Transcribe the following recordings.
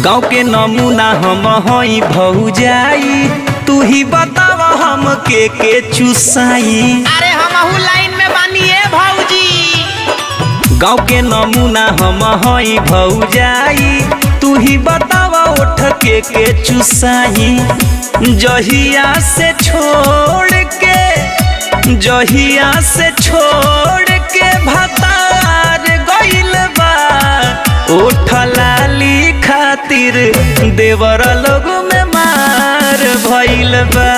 गाँव के नमूना हम हई भौजाई, तू ही बताव हम के चुसाई। अरे हम लाइन में बानिए भौजी। गाँव के नमूना हम हई भौजाई, तू ही बताव उठ के चुसाई। जहिया से छोड़ के भतार गइल बा, उठ लाली खातिर देवर लोग में मार भइल बा।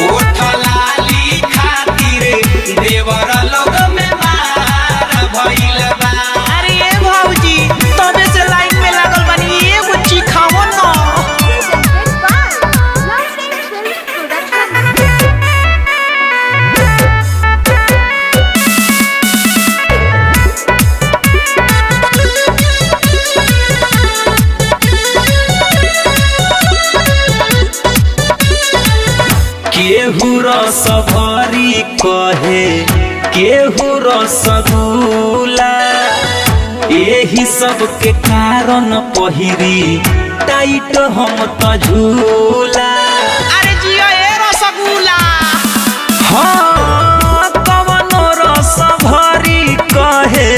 उठ लाली खातिर देवर लोग में मार भइल बा। अरे ए भौजी तबे से लाइन में लागल बानी, एगो चिखावो न। केहू रसभरी कहे केहू रसगुल्ला, यही सब के कारण पहिरी टाइट हम त झूला। अरे जियो ए रसगुल्ला। हाँ कवनो रसभरी कहे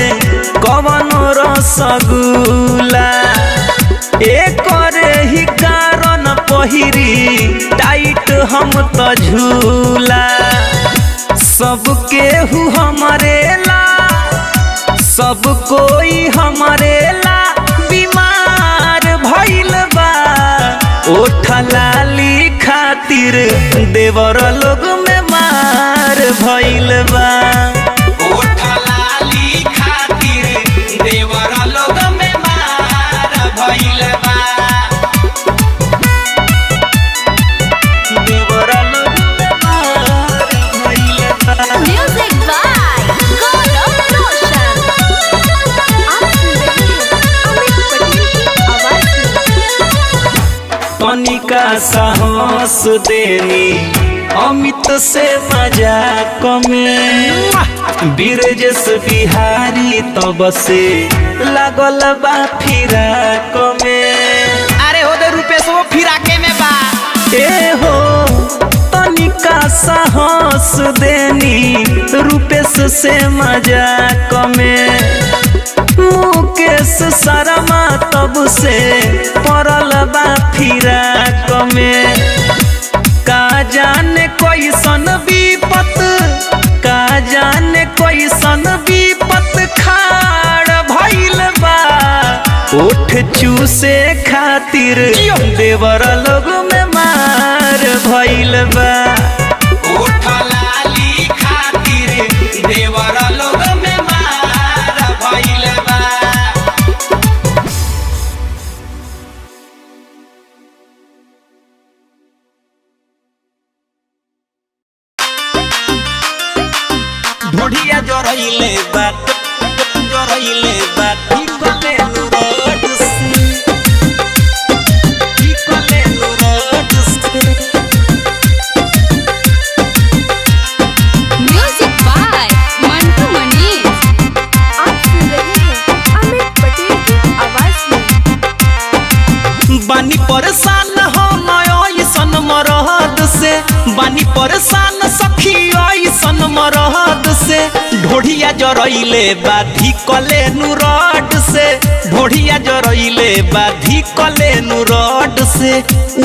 कवनो रसगुल्ला, एकरे ही कारण पहिरी टाइट हम त झूला। सब केहू हमरे ला, सब कोई हमरे ला बीमार भइल बा। ओठ लाली खातिर देवर लोग में मार भइल बा। ओठ लाली खातिर देवर लोग में मार भइल बा। Music by Gaurav Roshan। आप सुन रहे हैं अमित पटेल की आवाज में। तनिका साहस देनी अमित से मजाक में, बीरजस बिहारी तब से लागल बा फिराक में। अरे हो दे रुपेश वो फिराके में बा। ए हो तनिका साहस देनी रूपेश से मजाक में, मुकेश शर्मा तब से पड़ल बा फिराक में। का जाने कैसन विपत खाड़ भइल बा। उठ चूसे खातिर देवर लोग में मार भइल बा। उठ लाली खातिर देवर लोग में मार भइल बा। ढोढ़िया जरइले बा निकले रोड से, निकले रोड से। Music by Mantu Manish. आप सुन रहे हैं अमित पटेल की आवाज में। बानी परेशान हम ऐसन मरहद से, बानी परेशान सखी ऐसन मरहद से। ढोढ़िया जरइले बाधी कले नुरड से, ढोढ़िया जरइले बाधी कले नुरड से।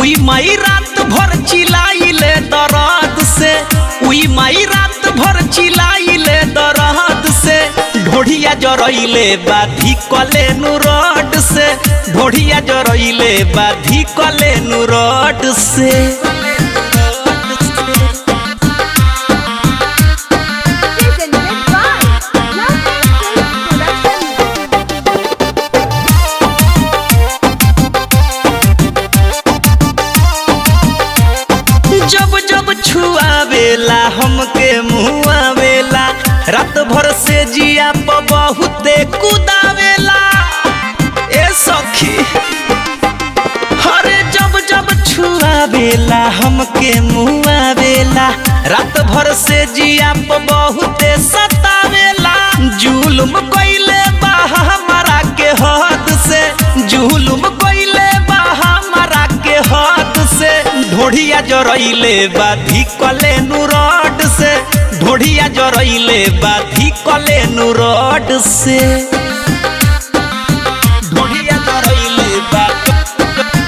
उई माई रात भर चिल्लाइले दर्द से, उई माई रात भर चिल्लाइले दर्द से। ढोढ़िया जरइले बाधी कले नुरड से, ढोढ़िया जरइले बाधी कले नुरड से। Presented by Love Production। जब जब छुआवेला हमके मुआवेला, रात भर से जिया प बहुते कुदावेला। ए सखी हरे जब जब छुआवेला हमके मुआवेला, रात भर से जिया प बहुते सतावेला। जुलुम कइले बा हमरा के हद से, जुलुम कइले ढोढ़िया जरइले बाधी कले नुरड से ढोढ़िया जरइले बाधी कले नुरड से ढोढ़िया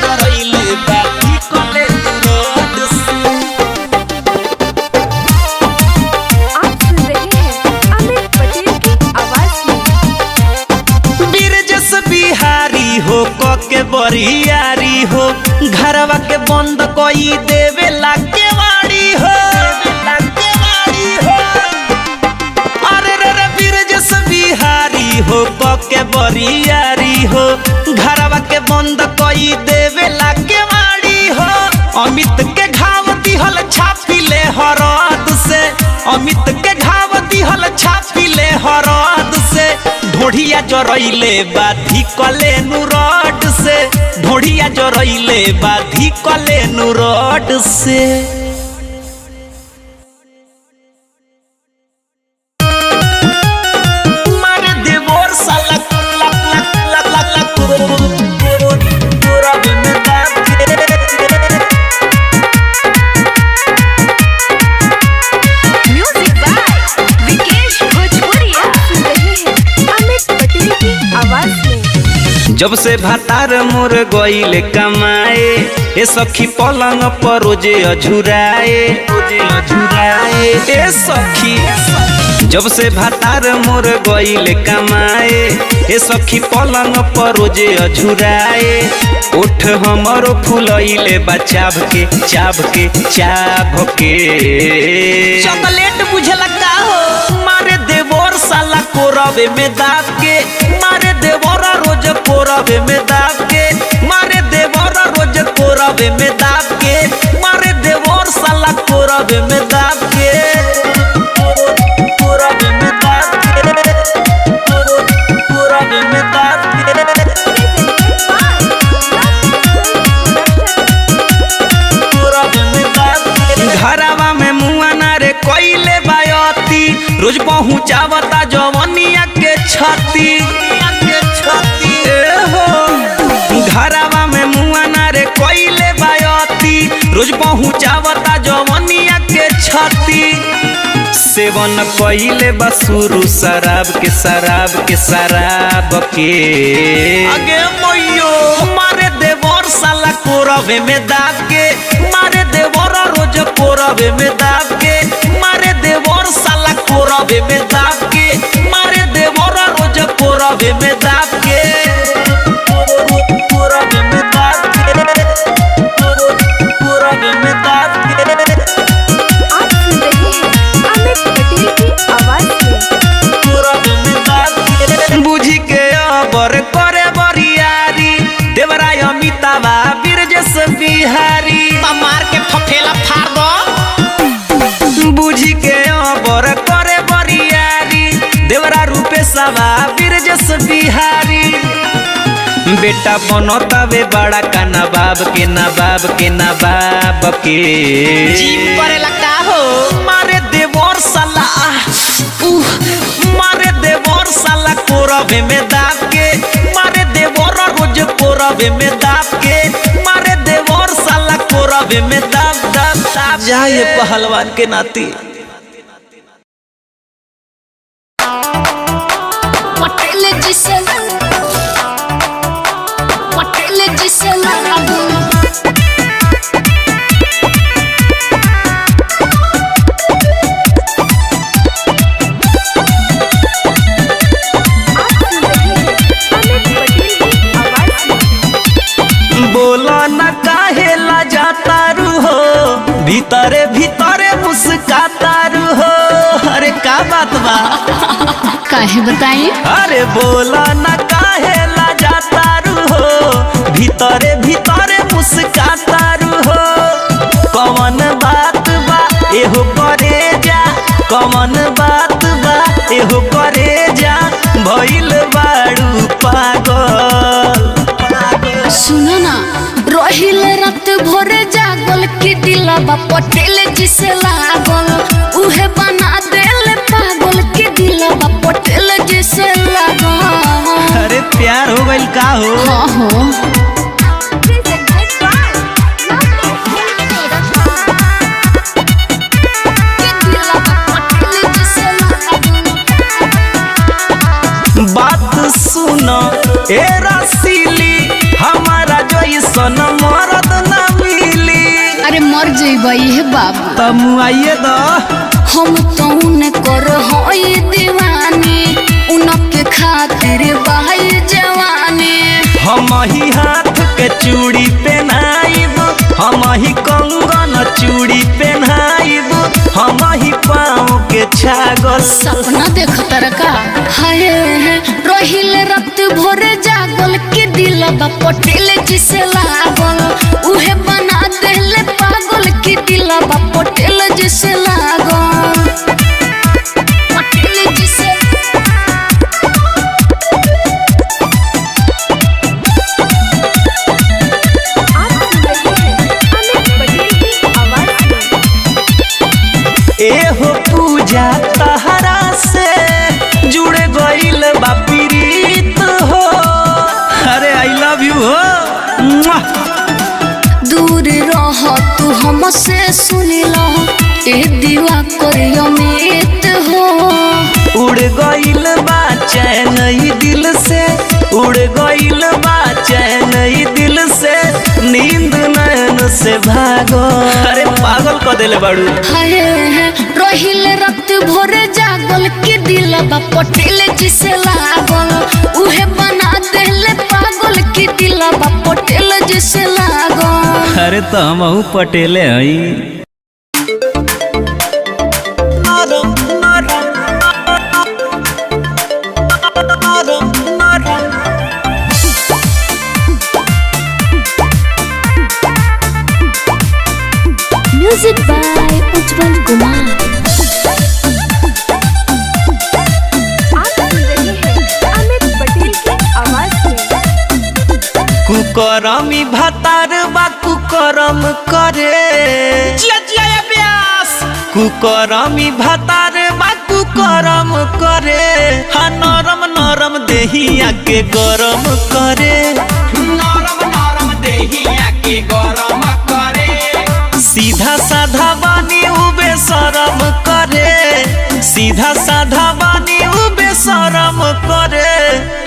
जरइले बाधी कले नुरड से। आप सुन रहे हैं अमित पटेल की आवाज में। बिरजस बिहारी हो के बरियारी हो घरवा के बंद कोई देवे लागे वाड़ी हो अरे रे बिरजस बिहारी हो के बरियारी हो घरवा के बंद कोई देवे लागे वाड़ी हो। अमित के घाव दिहल छापिले हरद से अमित के घाव दिहल छापिले हरद से ढोढ़िया जरइले बाधी कले नुरड से ढोढ़िया जरइले बाधी कले नुरड से। मारे देवर साला luck luck luck luck luck पूरा में दाग म्यूजिक बाय विकेश भोजपुरिया। आप सुन रहे हैं अमित पटेल की आवाज में। जब से भातार मोर गईल कमाए ए सखी पलंग पर रोजे अझुराए ए सखी जब से भातार मोर गईल कमाए ए सखी पलंग पर रोजे अझुराए उठ हमरो फुलइले बचाव के चॉकलेट बुझला का हो मारे देवर साला कोरबे में दाब के मारे देवर रोज कोरबे में दाब के मारे देवर रोज कोरबे में दाब के मारे देवर साला कोरबे में दाब के कोरबे में दाब के कोरबे में दाब के घरवा में मुआ ना रे कोइले बायती रोज पहुँचावता जवनिया के छती घरवा में मुआ ना रे कोइले बायती रोज पहुँचावता जवनिया के छती सेवन कइले बसुरु शराब के आगे मोयो मारे देवर साला कोरबे में दाब के मारे देवर रोज कोरबे में दाब के मारे देवर साला कोरबे में दाब के मारे देवर रोज कोरबे में दाब के कोरबे में दाब के कोरबे में दाब के। आप सुन रहे हैं अमित पटेल की आवाज में। बुझी के अबर करे बरियारी देवराय अमिताभा बिरजस बिहारी मार के फफेला फाड़ दो बुझी के अबर करे बरियारी देवरा रूपेशवा बिरजस बिहारी बेटा बनतावे बड़ा का नवाब के जीव करे लगता हो मारे देवर साला मारे देवर साला कोरबे में दाब के मारे देवर रोज कोरबे में दाब के मारे देवर साला कोरबे में दाब जाए पहलवान के नाती। पटेल जिसे लागू आप सुन रहे हैं अमित पटेल की आवाज में। बोला न काहे ला जाता रू हो भीतरे भीतरे मुस्काता रू हो अरे का बात बा काहे बताई अरे बोला न काहे ला जाता रू हो भीतरे भीतरे मुस्काता रू हो कौन बात बा एहो करे जा कौन बात बा एहो करे जा भइल बाड़ू पागल सुनो ना रहिल रात भोरे जागल की दिलवा पटेल जिसे लागल उहे बना देले पागल की दिलवा पटेल जिसे लागल अरे प्यार हो गइल का हो हाँ हो Presented by Love Film Production। ए रसीली हमारा जैसन मरद ना मिली। अरे मर जइबई हे बाबू तब आइए द हम तो उन्हें कर होई दीवानी उनके खातिर बहाई जवानी। हम ही हाथ के चूड़ी पहनाइब, हम ही कंगन चूड़ी पहनाइब, हम ही पाँव के छागल। सपना देख तरका हाय रहिले रात भोरे जागल के दिलबा पटेल जिसे लागल उहे बना देले पागल के दिलबा पटेल जिसे लागल पटेल जिसे। आप सुन रहे हैं अमित पटेल की आवाज में। एहो पूजा तहरा से जुड़ गईल बा प्रीत हो। अरे आई लव यू हो। मुआ। दूर रह तू हमसे सुनिला ए दीवा कर अमित हो। उड़ गईल बा चैन ई दिल से, उड़ गईल बा चैन ई दिल से, नींद नैन से भागो। अरे पागल क देले बाड़ू। हाय रहिले रात भोरे जागल के दिलबा पटेल जिसे लागल उहे बना देले पागल के दिलबा पटेल जिसे लागल। अरे तो हम पटेले हई। म्यूजिक बाय उज्जवल कुमार। आप सुन रहे हैं अमित पटेल की आवाज में। कुकरमी भतार बा कुकरम करे। जिया जिया व्यास। कुकरमी भतार बा कुकरम करे। हा नरम नरम देहिया के गरम करे। नरम नरम देहिया के गरम करे। सीधा साधा बानी उबे शरम करे। सीधा साधा बानी उबे शरम करे।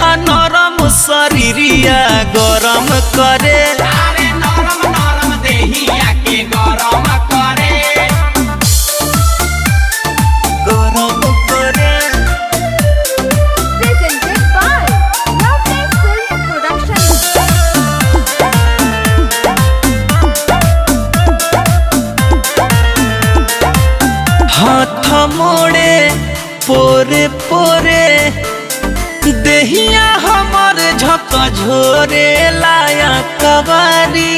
आ नरम शरीरिया गरम करे। अरे नरम नरम देहिया के गरम करे। गरम करे। Presented by Lovely Film Production. हाथ मोड़े पोरे पोरे देहिया हमर झक झोरे लाया कबारी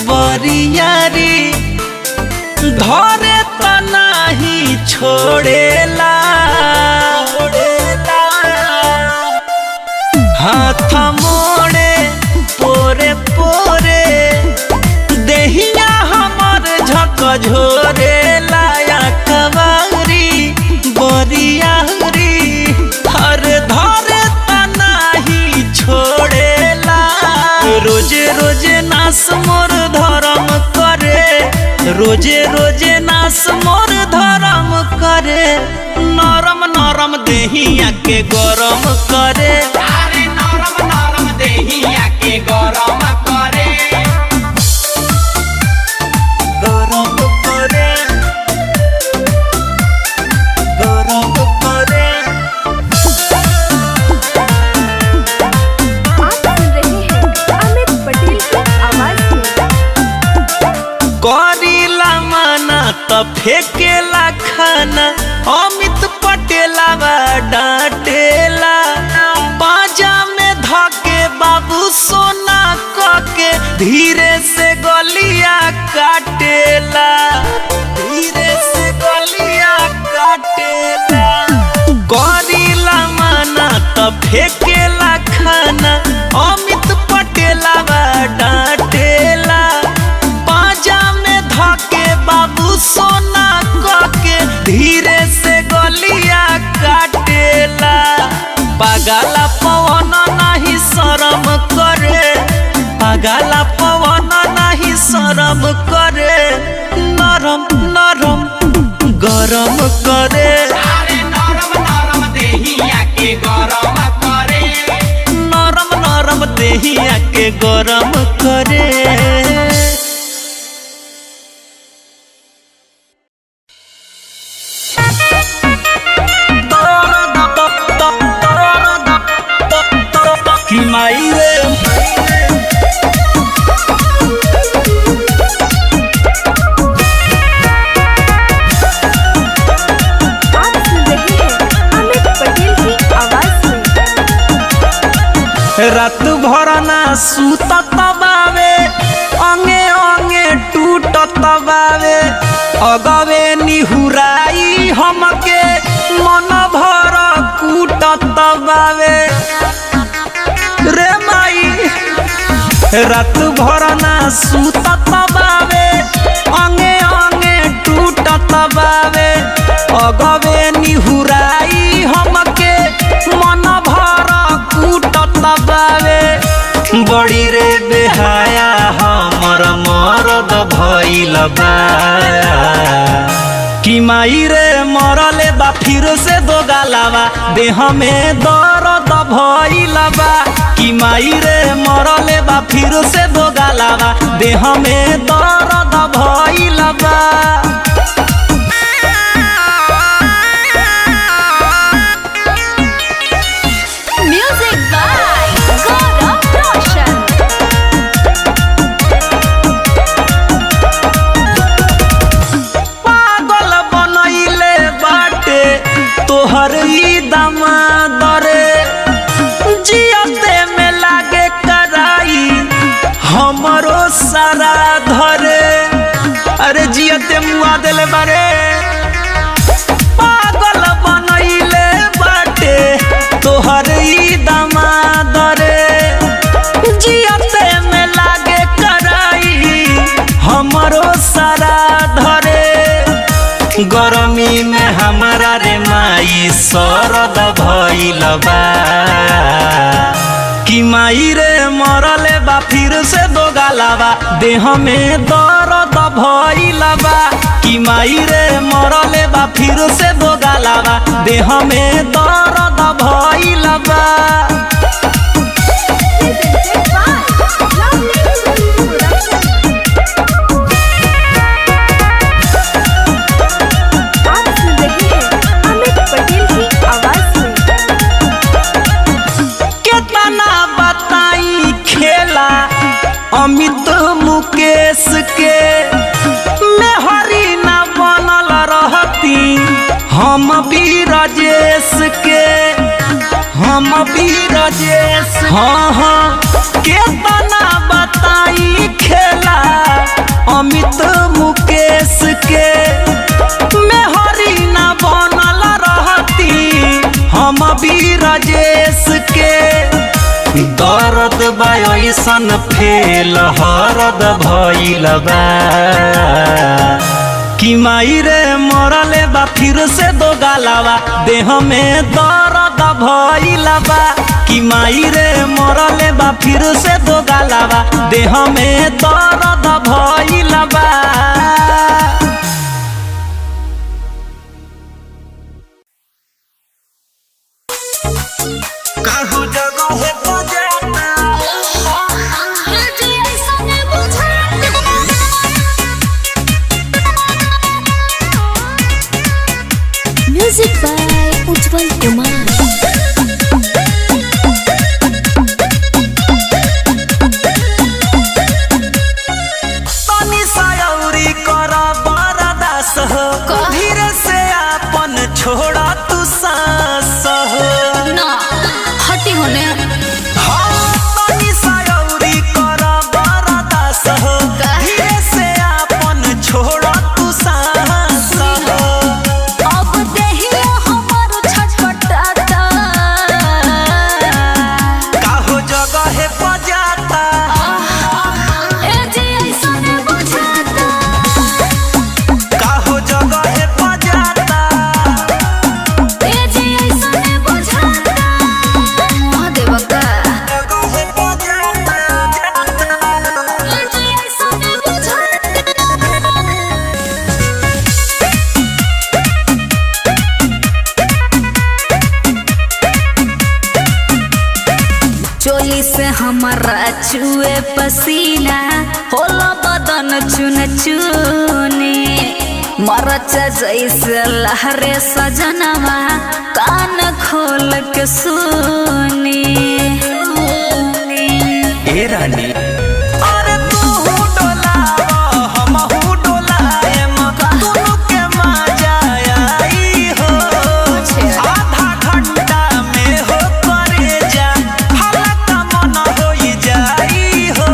बरियारी धरे त नाही छोड़ेला। हाथ मोड़े पोरे पोरे देहिया हमर झक झोरे लाया कबारी बरियारी हर धरे त नाही छोड़ेला। रोजे रोजे नास मोर धर्म करे। रोजे रोजे नास मोर धर्म करे। नरम नरम देहिया के गरम करे। अरे नरम नरम देहिया के गरम करे। गरम करे। गरम करे। आप सुन रहे हैं अमित पटेल की आवाज में। करीला माना त फेकेला खाना। अमित पटेलावा डांटेला। बाजा में धके बाबू सोना कके धीरे से गलिया काटेला। धीरे से गलिया काटेला। करीला माना त फेकेला खाना। अमित पटेलावा डांटेला। बाजा में धके बाबू सोना कके धीरे से गलिया काटेला। पागला पवन नाही शरम करे। पागला पवन नाही शरम करे। नरम नरम गरम करे। अरे नरम नरम देहिया के गरम करे। नरम नरम देहिया के गरम करे। कि माई रे आप सुन रहे हैं अमित पटेल की आवाज में। रात भर ना सूतत बावे, अंगे अंगे टूटत बावे, अगवे निहुराई हमके मन भर कूटत बावे रे माई। रात भर ना सूतत बावे, अंगे अंगे टूटत बावे, अगवे निहुराई हमके मन भर कूटत बावे। बड़ी रे बेहाया हमर मरद भइल बा। कि माई रे मरले बा फिर से दो गालावा, देह में दर्द भइल बा। कि माई रे मरले बा फिर से दो गालावा, देह में दर्द भइल बा। म्यूजिक बाय गौरव रोशन। पागल बनैले बाटे तोहर ई दामाद रे, जियते में लागे कराई हमरो सारा धरे। अरे जियते मुआ देले बारे। पागल बनैले बाटे तोहर ई दामाद रे, जियते में लागे कराई हमरो सारा धरे। गरमी में हमारा रे माई सरद भइल बा। कि माई रे मरले बा फिर से दो गालावा, देह में दर्द भइल बा। कि माई रे मरले बा फिर से दो गालावा, देह में दर्द भइल बा। Presented by Lovely Production। आप सुन रहे हैं अमित पटेल की आवाज में। केतना बताई खेला अमित मुकेश के, मेहरी ना बनल रहती हम भी राजेश के। हम भी राजेश हाँ हाँ। केतना बताई खेला अमित मुकेश के, मेहरी ना बनल रहती हम भी राजेश के। दर्द बा ऐसन फेल हरद भइल बा। कि माई रे मरले बा फिर से दो गालावा, देह में दर्द भइल बा। कि माई रे मरले बा फिर से दो गालावा, देह में दर्द भइल बा। कहू जगह तो जाना म्यूजिक बाय उज्जवल कुमार। तनी सायौरी कर बरदास हो, धीरे से आपन छोड़ा तू सांस हो। ना हटी होने। हाँ, तनी सायौरी कर बरदास हो, धीरे से आपन छोड़ा तू सांस हो। अब देहिया हमर छटपटाता, हमारा चुए पसीना होला बदन चुन चुने मरच जैसे लहरे सजनवा कान खोल के सुनी ए रानी अरे तू डोलावा हमहू डोलाएम दोनों के मजा आई हो आधा घंटा में हो करे जा हल्का मन होई जाई हो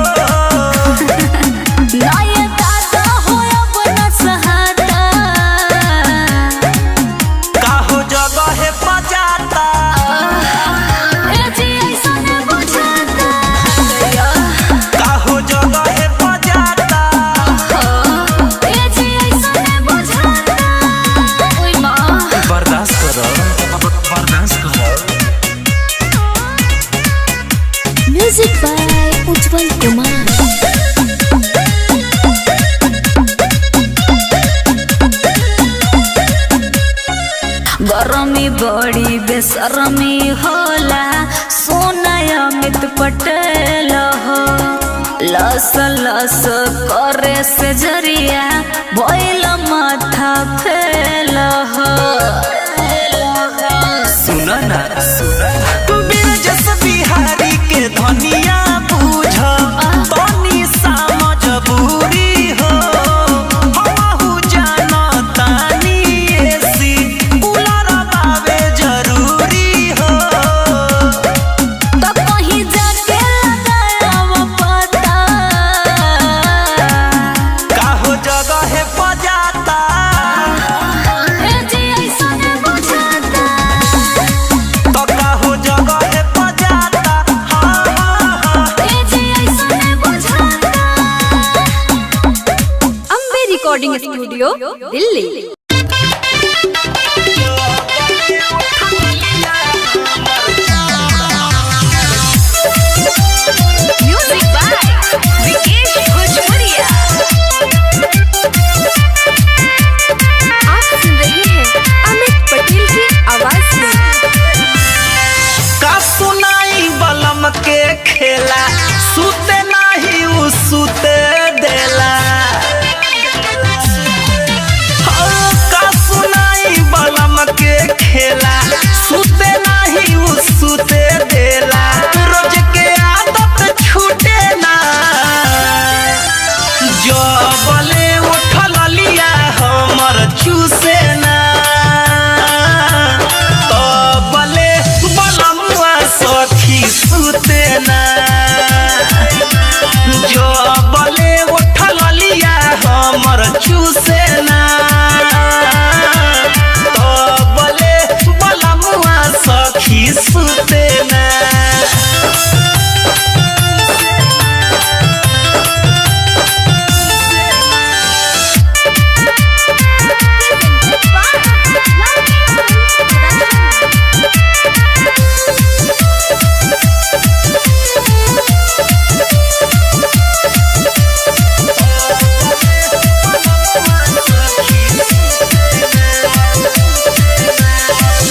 नए दादा हो अपना सहारा काहो जगह पजाता ए जी ऐसा न बुझाता काहो जगह पजाता ए जी ऐसा न बुझाता ओय मां बर्दाश्त करो म्यूजिक बाय उज्जवल कुमार गरमी बड़ी बेसरमी होला सोना अमित पटेल हो लस लस करे से जरिया भइल माथा फेल हो सुना ना बिरजस बिहारी के धनिया बूझ तनी सा मजबूरी हो हमहू जानतानी एसी कूलर बावे जरूरी हो तो कहीं जाके लगाव पता काहो जगह पजाता ए जी ऐसा न बुझाता तो काहो जगह पजाता हाँ ए जी ऐसा न बुझाता Ambe recording studio Delhi. Music by Vikesh Bhojpuriya. आप सुन रहे हैं अमित पटेल की आवाज में। का सुनाई बलम के खेला सुते नाही उ सुते देला का सुनाई बलम के खेला सुते नाही उ सुते देला रोज के आदत छूटे ना जबले उठल लिया हमर चूसे ना तबले बलमुआ सखी सुते ना जबले उठल लिया हमर चूसे ना तबले बलमुआ सखी सुते ना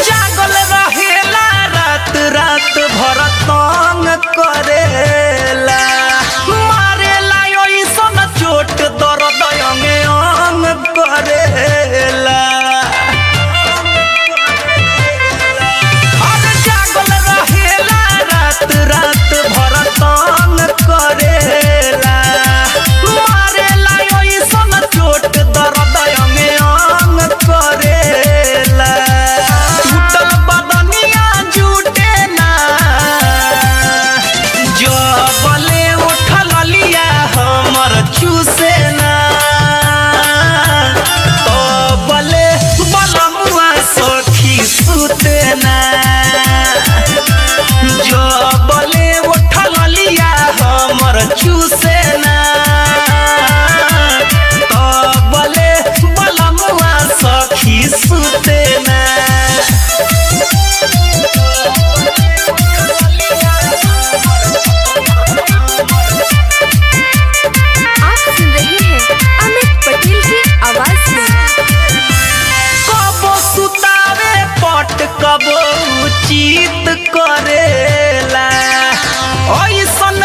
जागल रहेला रात रात भर तंग करेला मारेला ओइसन चोट दर्द अंगे अंग करेला अरे जागल रहेला रात रात भर तंग करेला मारेला ओइसन चोट दर्द अंगे अंग करेला टूटल बदनिया जुटे ना जबले उठल लिया हमर चूसे ना तबले बलमुआ सखी सुते ना जबले उठल लिया हमर चूसे ना तबले बलमुआ सखी सुते ना आप सुन रहे हैं अमित पटेल की आवाज में। कबो सुतावे पट कबो चित करेला ऐसन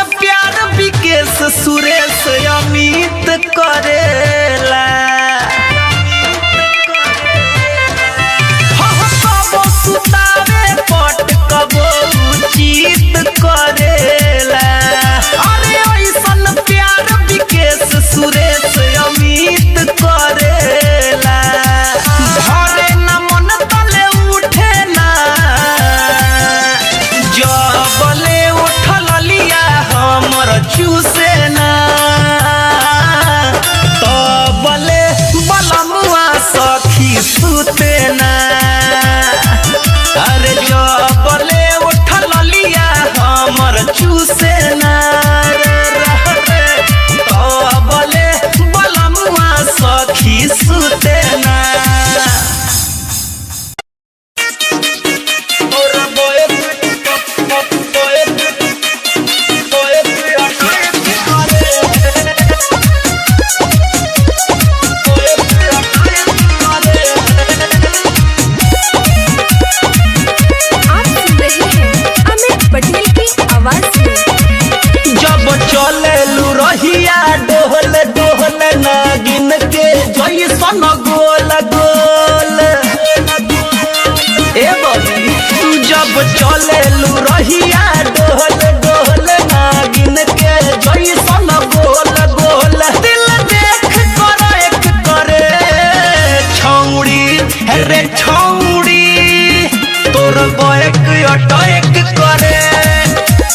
रे छौड़ी तोर बैक अटैक करे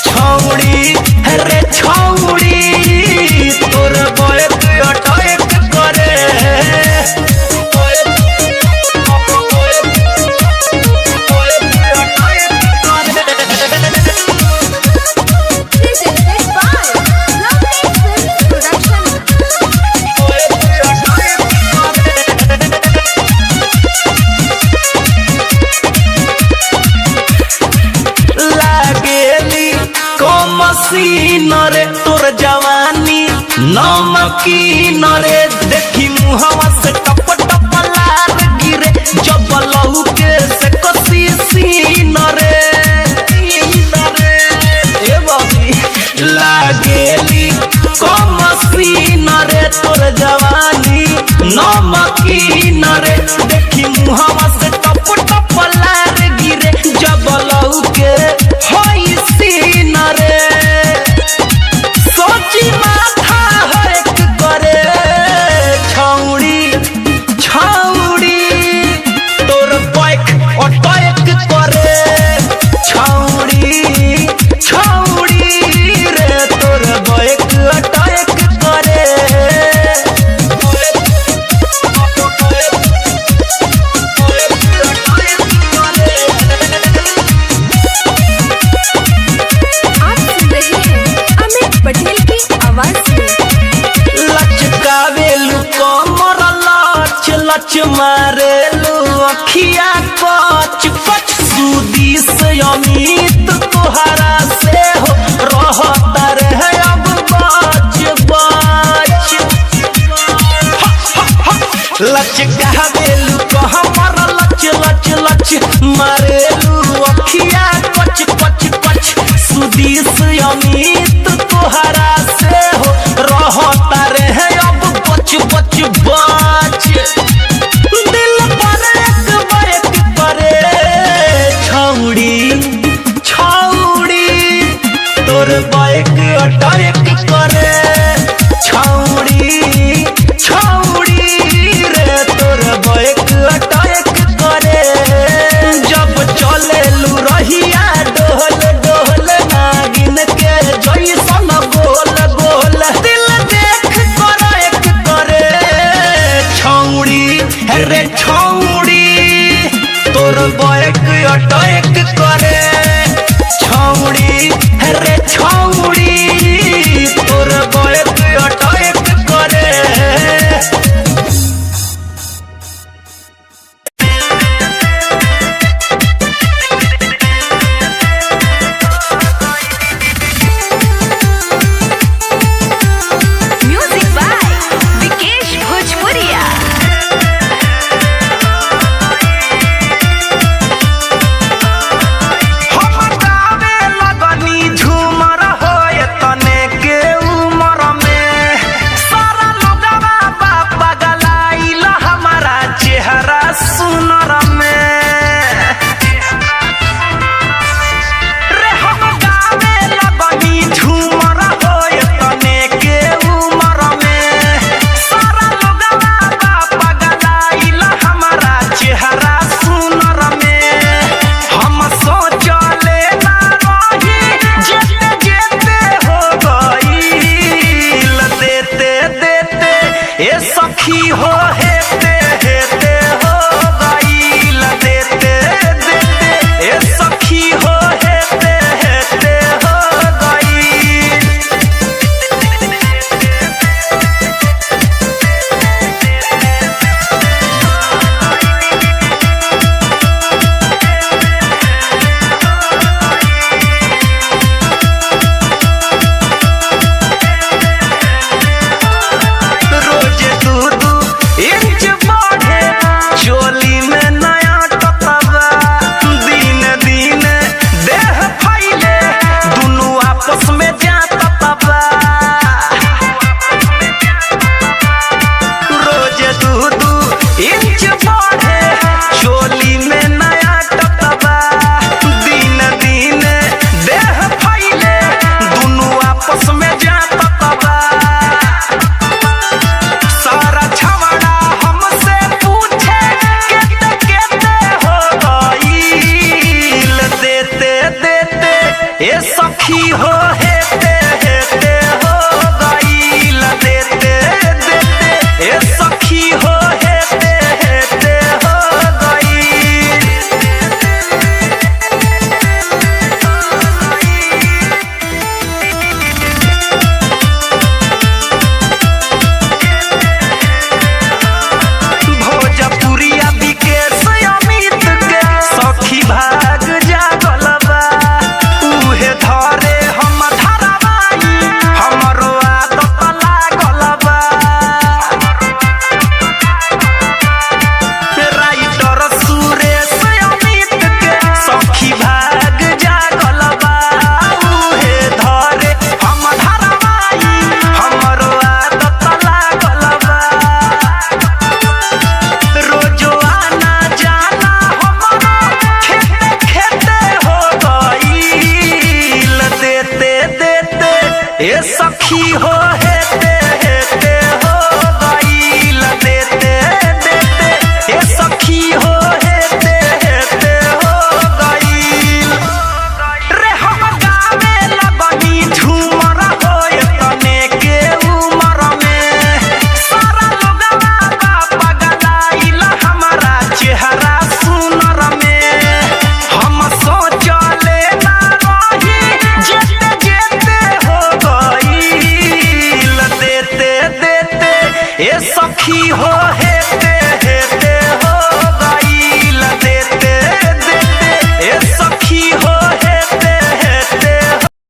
छौड़ी रे छौड़ी तोर बैक अटैक करे Presented by Lovely Films Production. लागेली मसीन रे तोर जवानी नमकीन रे देखी मुहवा से टप टप लार गिरे जब लहू के से कसी सीन रे ए बाबी लागेली मसीन रे तोर जवानी नमकीन रे देखी मुहवा से टप टप लार गिरे जब लहू के होई सीन रे सोची माथा हरेक करे छौड़ी छौड़ी तोर बैक अटैक करे छौड़ी छौड़ी रे तोर बैक अटैक करे आप सुन रहे हैं अमित पटेल की आवाज में। लचकावेलू कमर लच लच मारेलू अखिया कच कच सूदी से अमित तोहरा से हो रहता रहे अब बच बच लचकावेलू कमर लच लच लच मारेलू अखिया कच कच कच सूदी से अमित तोहरा से हो रहता रहे अब बच बच बच दिल पर एक बैक करे छौड़ी छौड़ी तोर बैक अटैक करे छौड़ी छौड़ी रे तोर बैक अटैक करे जब चले लू रहिया डोल डोल नागिन के जैसन गोल गोल दिल देख कर एक करे छौड़ी रे छौड़ी तोर बैक अटैक